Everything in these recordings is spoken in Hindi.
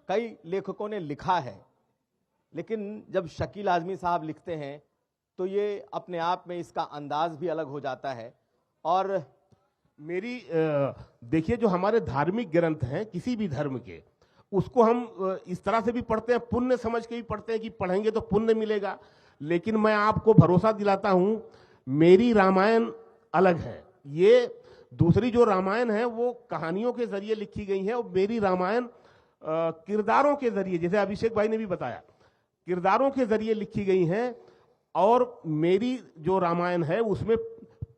कई लेखकों ने लिखा है, लेकिन जब शकील आजमी साहब लिखते हैं तो ये अपने आप में इसका अंदाज भी अलग हो जाता है। और मेरी देखिए, जो हमारे धार्मिक ग्रंथ हैं किसी भी धर्म के, उसको हम इस तरह से भी पढ़ते हैं, पुण्य समझ के भी पढ़ते हैं कि पढ़ेंगे तो पुण्य मिलेगा। लेकिन मैं आपको भरोसा दिलाता हूं, मेरी रामायण अलग है। ये दूसरी जो रामायण है वो कहानियों के जरिए लिखी गई है, और मेरी रामायण किरदारों के जरिए, जैसे अभिषेक भाई ने भी बताया, किरदारों के जरिए लिखी गई है। और मेरी जो रामायण है उसमें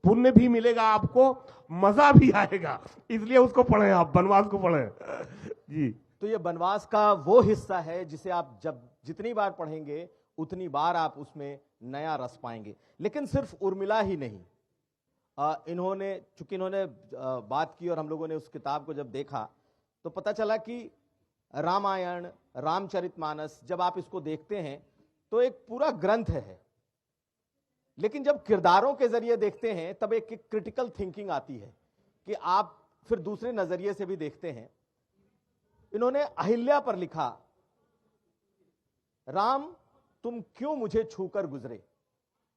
पुण्य भी मिलेगा आपको, मजा भी आएगा, इसलिए उसको पढ़ें, आप वनवास को पढ़ें। जी, तो ये वनवास का वो हिस्सा है जिसे आप जब जितनी बार पढ़ेंगे उतनी बार आप उसमें नया रस पाएंगे। लेकिन सिर्फ उर्मिला ही नहीं, चूंकि इन्होंने बात की और हम लोगों ने उस किताब को जब देखा तो पता चला कि रामायण, रामचरितमानस, जब आप इसको देखते हैं तो एक पूरा ग्रंथ है, लेकिन जब किरदारों के जरिए देखते हैं तब एक क्रिटिकल थिंकिंग आती है कि आप फिर दूसरे नजरिए से भी देखते हैं। इन्होंने अहिल्या पर लिखा, राम तुम क्यों मुझे छूकर गुजरे,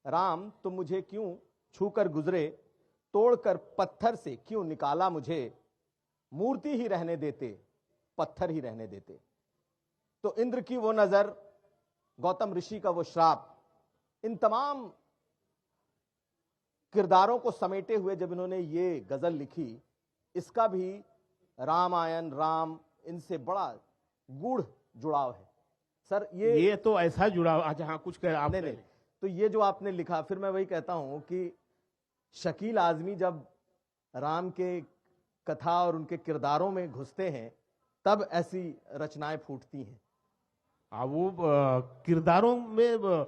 राम तुम मुझे क्यों छूकर गुजरे, तोड़कर पत्थर से क्यों निकाला मुझे, मूर्ति ही रहने देते पत्थर ही रहने देते। तो इंद्र की वो नजर, गौतम ऋषि का वो श्राप, इन तमाम किरदारों को समेटे हुए जब इन्होंने ये गजल लिखी, इसका भी रामायण, राम, इनसे बड़ा गूढ़ जुड़ाव है। सर ये तो ऐसा जुड़ाव, अच्छा हाँ कुछ कह आप? नहीं, तो ये जो आपने लिखा, फिर मैं वही कहता हूं कि शकील आजमी जब राम के कथा और उनके किरदारों में घुसते हैं तब ऐसी रचनाएं फूटती हैं। वो किरदारों में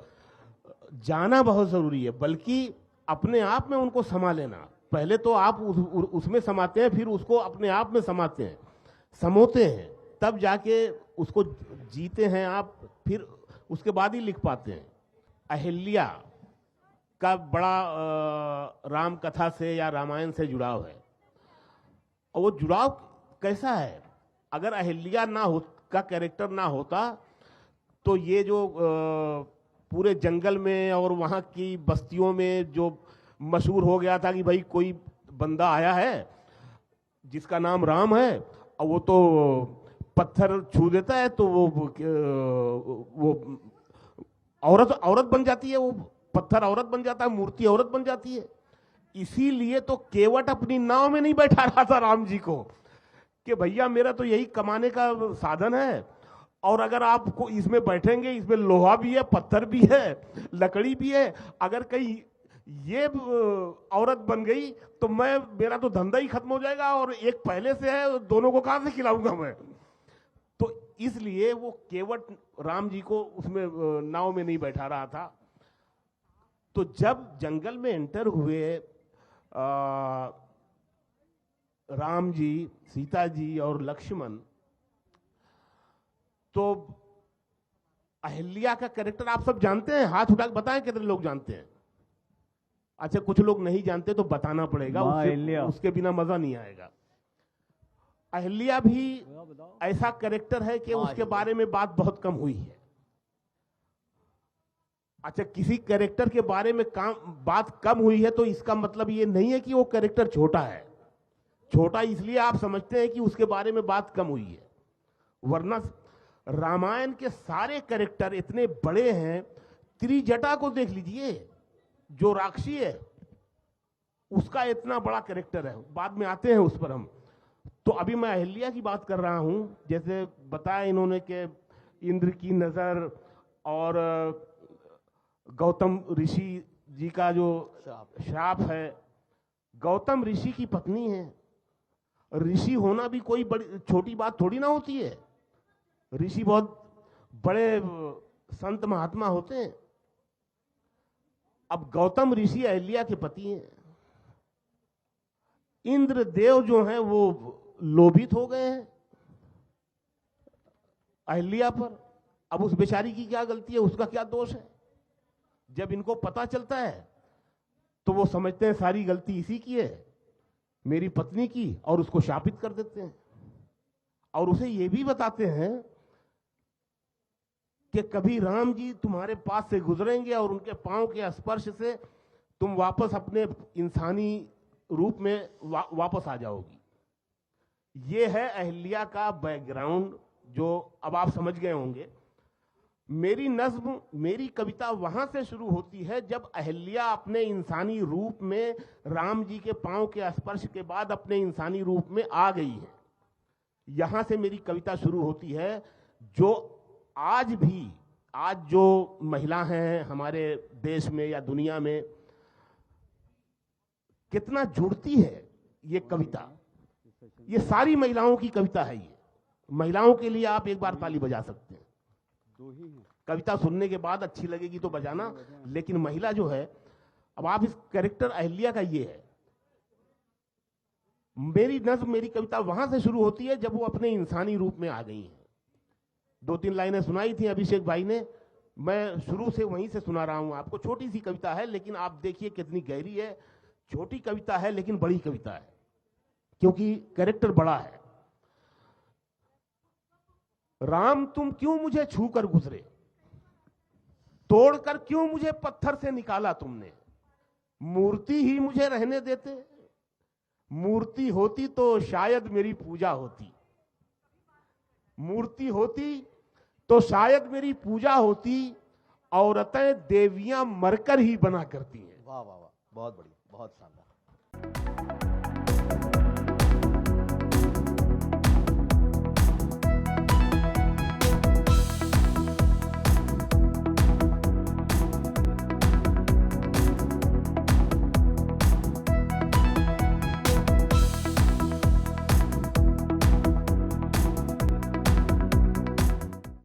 जाना बहुत जरूरी है, बल्कि अपने आप में उनको समा लेना। पहले तो आप उसमें समाते हैं, फिर उसको अपने आप में समाते हैं, समोते हैं, तब जाके उसको जीते हैं आप, फिर उसके बाद ही लिख पाते हैं। अहिल्या का बड़ा राम कथा से या रामायण से जुड़ाव है। और वो जुड़ाव कैसा है, अगर अहिल्या का कैरेक्टर ना होता तो ये जो पूरे जंगल में और वहाँ की बस्तियों में जो मशहूर हो गया था कि भाई कोई बंदा आया है जिसका नाम राम है, और वो तो पत्थर छू देता है तो वो औरत बन जाती है, वो पत्थर औरत बन जाता है, मूर्ति औरत बन जाती है। इसीलिए तो केवट अपनी नाव में नहीं बैठा रहा था राम जी को कि भैया मेरा तो यही कमाने का साधन है, और अगर आपको इसमें बैठेंगे, इसमें लोहा भी है, पत्थर भी है, लकड़ी भी है, अगर कहीं ये औरत बन गई तो मेरा तो धंधा ही खत्म हो जाएगा, और एक पहले से है, दोनों को कहां से खिलाऊंगा मैं। तो इसलिए वो केवट राम जी को उसमें नाव में नहीं बैठा रहा था। तो जब जंगल में एंटर हुए राम जी, सीता जी और लक्ष्मण, तो अहिल्या का कैरेक्टर आप सब जानते हैं? हाथ उठा के बताएं कितने लोग जानते हैं। अच्छा, कुछ लोग नहीं जानते तो बताना पड़ेगा, उसके बिना मजा नहीं आएगा। अहिल्या भी ऐसा कैरेक्टर है कि उसके बारे में बात बहुत कम हुई है। अच्छा, किसी कैरेक्टर के बारे में बात कम हुई है तो इसका मतलब ये नहीं है कि वो कैरेक्टर छोटा है। छोटा इसलिए आप समझते हैं कि उसके बारे में बात कम हुई है, वरना रामायण के सारे कैरेक्टर इतने बड़े हैं। त्रिजटा को देख लीजिए, जो राक्षसी है उसका इतना बड़ा कैरेक्टर है, बाद में आते हैं उस पर हम। तो अभी मैं अहिल्या की बात कर रहा हूं। जैसे बताया इन्होंने कि इंद्र की नजर और गौतम ऋषि जी का जो श्राप है, गौतम ऋषि की पत्नी है। ऋषि होना भी कोई बड़ी छोटी बात थोड़ी ना होती है। ऋषि बहुत बड़े संत महात्मा होते हैं। अब गौतम ऋषि अहिल्या के पति हैं। इंद्र देव जो हैं वो लोभित हो गए हैं अहिल्या पर। अब उस बेचारी की क्या गलती है, उसका क्या दोष है? जब इनको पता चलता है तो वो समझते हैं सारी गलती इसी की है, मेरी पत्नी की, और उसको शापित कर देते हैं। और उसे ये भी बताते हैं कि कभी राम जी तुम्हारे पास से गुजरेंगे और उनके पांव के स्पर्श से तुम वापस अपने इंसानी रूप में वापस आ जाओगी। ये है अहिल्या का बैकग्राउंड, जो अब आप समझ गए होंगे। मेरी नज्म, मेरी कविता वहां से शुरू होती है जब अहिल्या अपने इंसानी रूप में राम जी के पांव के स्पर्श के बाद अपने इंसानी रूप में आ गई है। यहां से मेरी कविता शुरू होती है, जो आज भी, आज जो महिला हैं हमारे देश में या दुनिया में, कितना जुड़ती है ये कविता। ये सारी महिलाओं की कविता है। ये महिलाओं के लिए आप एक बार ताली बजा सकते हैं। कविता सुनने के बाद अच्छी लगेगी तो बजाना, लेकिन महिला जो है, अब आप इस कैरेक्टर अहिल्या का ये है। मेरी नज्म, मेरी कविता वहां से शुरू होती है जब वो अपने इंसानी रूप में आ गई हैं। 2-3 लाइनें सुनाई थी अभिषेक भाई ने, मैं शुरू से वहीं से सुना रहा हूं आपको। छोटी सी कविता है, लेकिन आप देखिए कितनी गहरी है। छोटी कविता है लेकिन बड़ी कविता है, क्योंकि कैरेक्टर बड़ा है। राम तुम क्यों मुझे छूकर गुजरे, तोड़कर क्यों मुझे पत्थर से निकाला तुमने। मूर्ति ही मुझे रहने देते, मूर्ति होती तो शायद मेरी पूजा होती। मूर्ति होती तो शायद मेरी पूजा होती। औरतें देवियां मरकर ही बना करती हैं। वाह वाह वाह, बहुत बढ़िया, बहुत शानदार।